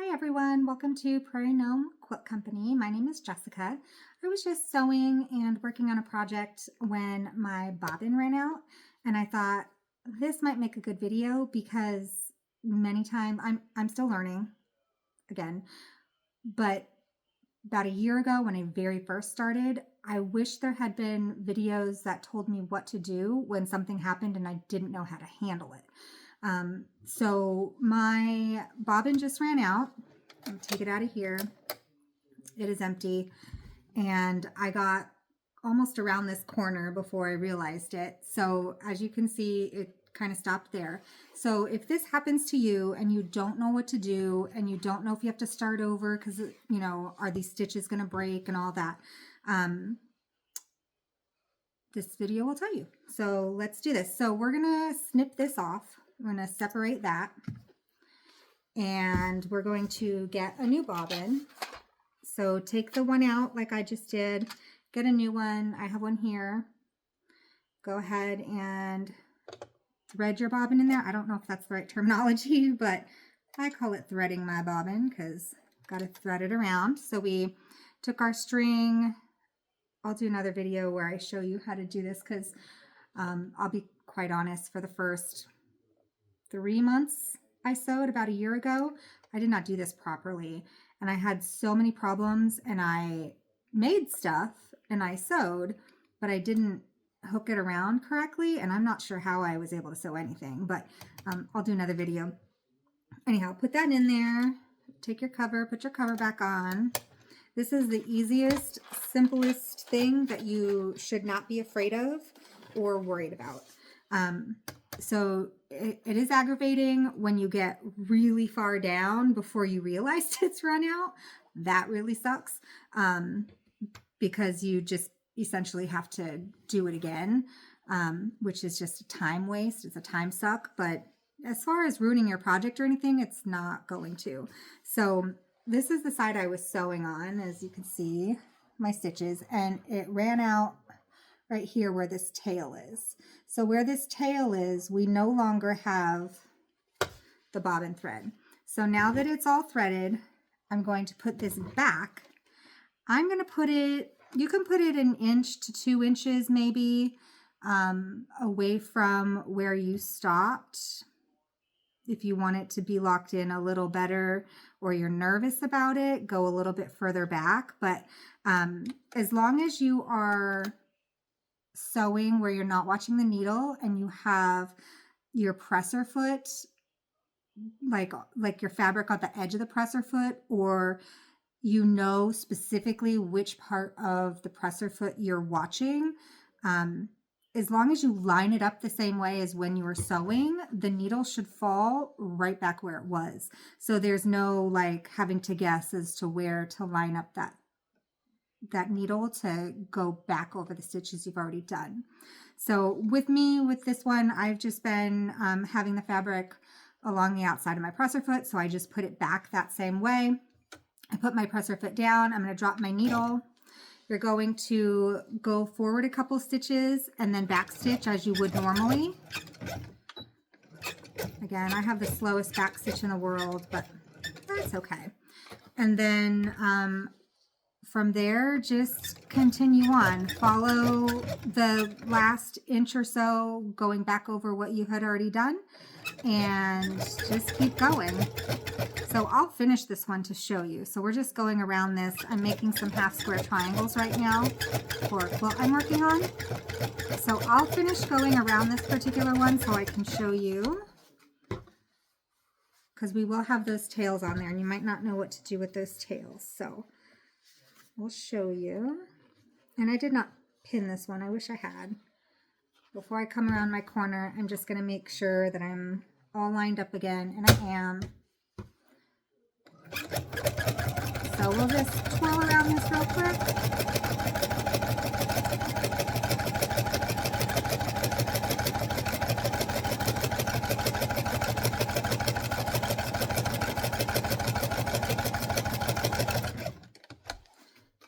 Hi everyone, welcome to Prairie Gnome Quilt Company. My name is Jessica. I was just sewing and working on a project when my bobbin ran out, and I thought this might make a good video because many times I'm still learning again, but about a year ago when I very first started, I wish there had been videos that told me what to do when something happened and I didn't know how to handle it. So my bobbin just ran out. I'll take it out of here. It is empty. And I got almost around this corner before I realized it. So as you can see, it kind of stopped there. So if this happens to you and you don't know what to do and you don't know if you have to start over because, you know, are these stitches going to break and all that, this video will tell you. So let's do this. So we're going to snip this off. We're going to separate that. And we're going to get a new bobbin. So take the one out like I just did. Get a new one. I have one here. Go ahead and thread your bobbin in there. I don't know if that's the right terminology, but I call it threading my bobbin because I've got to thread it around. So we took our string. I'll do another video where I show you how to do this because I'll be quite honest, for the first 3 months I sewed about a year ago, I did not do this properly. And I had so many problems, and I made stuff and I sewed, but I didn't hook it around correctly. And I'm not sure how I was able to sew anything, but I'll do another video. Anyhow, put that in there, take your cover, put your cover back on. This is the easiest, simplest thing that you should not be afraid of or worried about. So it is aggravating when you get really far down before you realize it's run out. That really sucks because you just essentially have to do it again, which is just a time waste. It's a time suck. But as far as ruining your project or anything, it's not going to. So this is the side I was sewing on, as you can see, my stitches, and it ran out right here where this tail is. So where this tail is, we no longer have the bobbin thread. So now that it's all threaded, I'm going to put this back. I'm going to put it, you can put it 1 inch to 2 inches maybe away from where you stopped. If you want it to be locked in a little better or you're nervous about it, go a little bit further back. But as long as you are sewing where you're not watching the needle and you have your presser foot, like your fabric on the edge of the presser foot, or you know specifically which part of the presser foot you're watching, as long as you line it up the same way as when you were sewing, the needle should fall right back where it was. So there's no like having to guess as to where to line up that needle to go back over the stitches you've already done. So with me, with this one, I've just been having the fabric along the outside of my presser foot. So I just put it back that same way. I put my presser foot down. I'm going to drop my needle. You're going to go forward a couple stitches and then back stitch as you would normally. Again, I have the slowest back stitch in the world, but that's okay. And then from there, just continue on. Follow the last inch or so, going back over what you had already done, and just keep going. So I'll finish this one to show you. So we're just going around this. I'm making some half square triangles right now for a quilt I'm working on. So I'll finish going around this particular one so I can show you, because we will have those tails on there and you might not know what to do with those tails. So I'll show you. And I did not pin this one. I wish I had. Before I come around my corner, I'm just going to make sure that I'm all lined up again, and I am. So we'll just twirl around this real quick.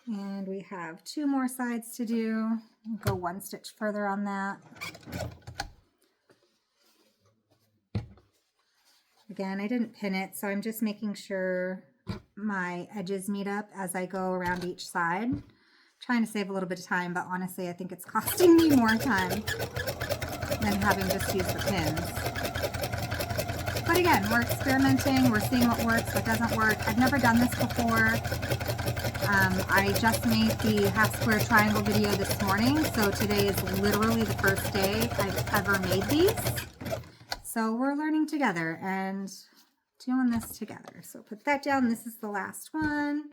And we have 2 more sides to do. Go 1 stitch further on that. Again, I didn't pin it, so I'm just making sure my edges meet up as I go around each side. I'm trying to save a little bit of time, but honestly, I think it's costing me more time than having just used the pins. But again, we're experimenting, we're seeing what works, what doesn't work. I've never done this before. I just made the half square triangle video this morning, so today is literally the first day I've ever made these. So we're learning together and doing this together. So put that down. This is the last one.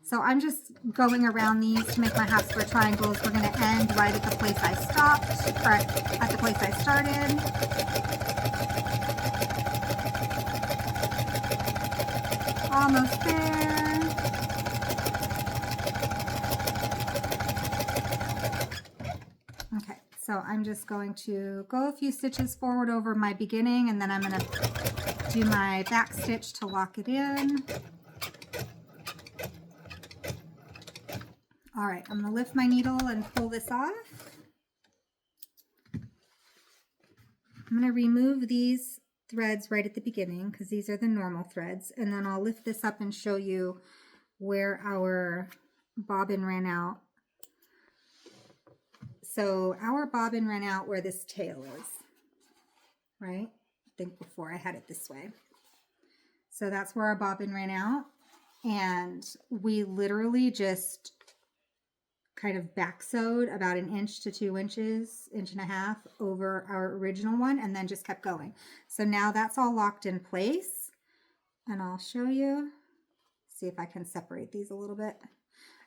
So I'm just going around these to make my half square triangles. We're going to end right at the place I stopped, or at the place I started. Almost there. Okay, so I'm just going to go a few stitches forward over my beginning, and then I'm going to do my back stitch to lock it in. All right, I'm going to lift my needle and pull this off. I'm going to remove these threads right at the beginning because these are the normal threads, and then I'll lift this up and show you where our bobbin ran out. So our bobbin ran out where this tail is, right? I think before I had it this way. So that's where our bobbin ran out, and we literally just kind of back sewed about 1 inch to 2 inches, 1.5 inches over our original one, and then just kept going. So now that's all locked in place, and I'll show you. See if I can separate these a little bit.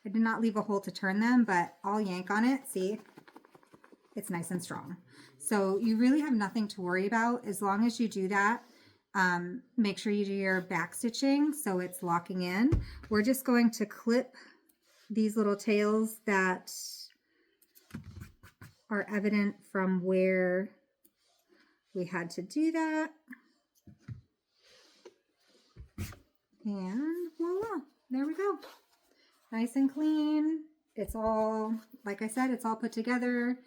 I did not leave a hole to turn them, but I'll yank on it. See, it's nice and strong. So you really have nothing to worry about as long as you do that. Make sure you do your back stitching so it's locking in. We're just going to clip these little tails that are evident from where we had to do that. And voila, there we go. Nice and clean. It's all, like I said, it's all put together.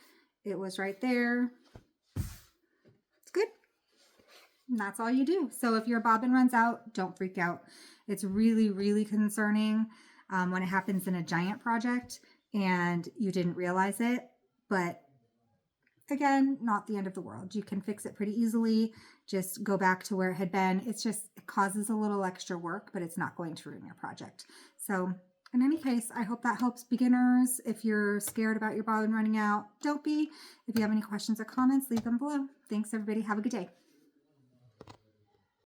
It was right there. It's good. And that's all you do. So if your bobbin runs out, don't freak out. It's really, really concerning when it happens in a giant project and you didn't realize it. But again, not the end of the world. You can fix it pretty easily. Just go back to where it had been. It's just, it causes a little extra work, but it's not going to ruin your project. So in any case, I hope that helps beginners. If you're scared about your bobbin running out, don't be. If you have any questions or comments, leave them below. Thanks, everybody. Have a good day.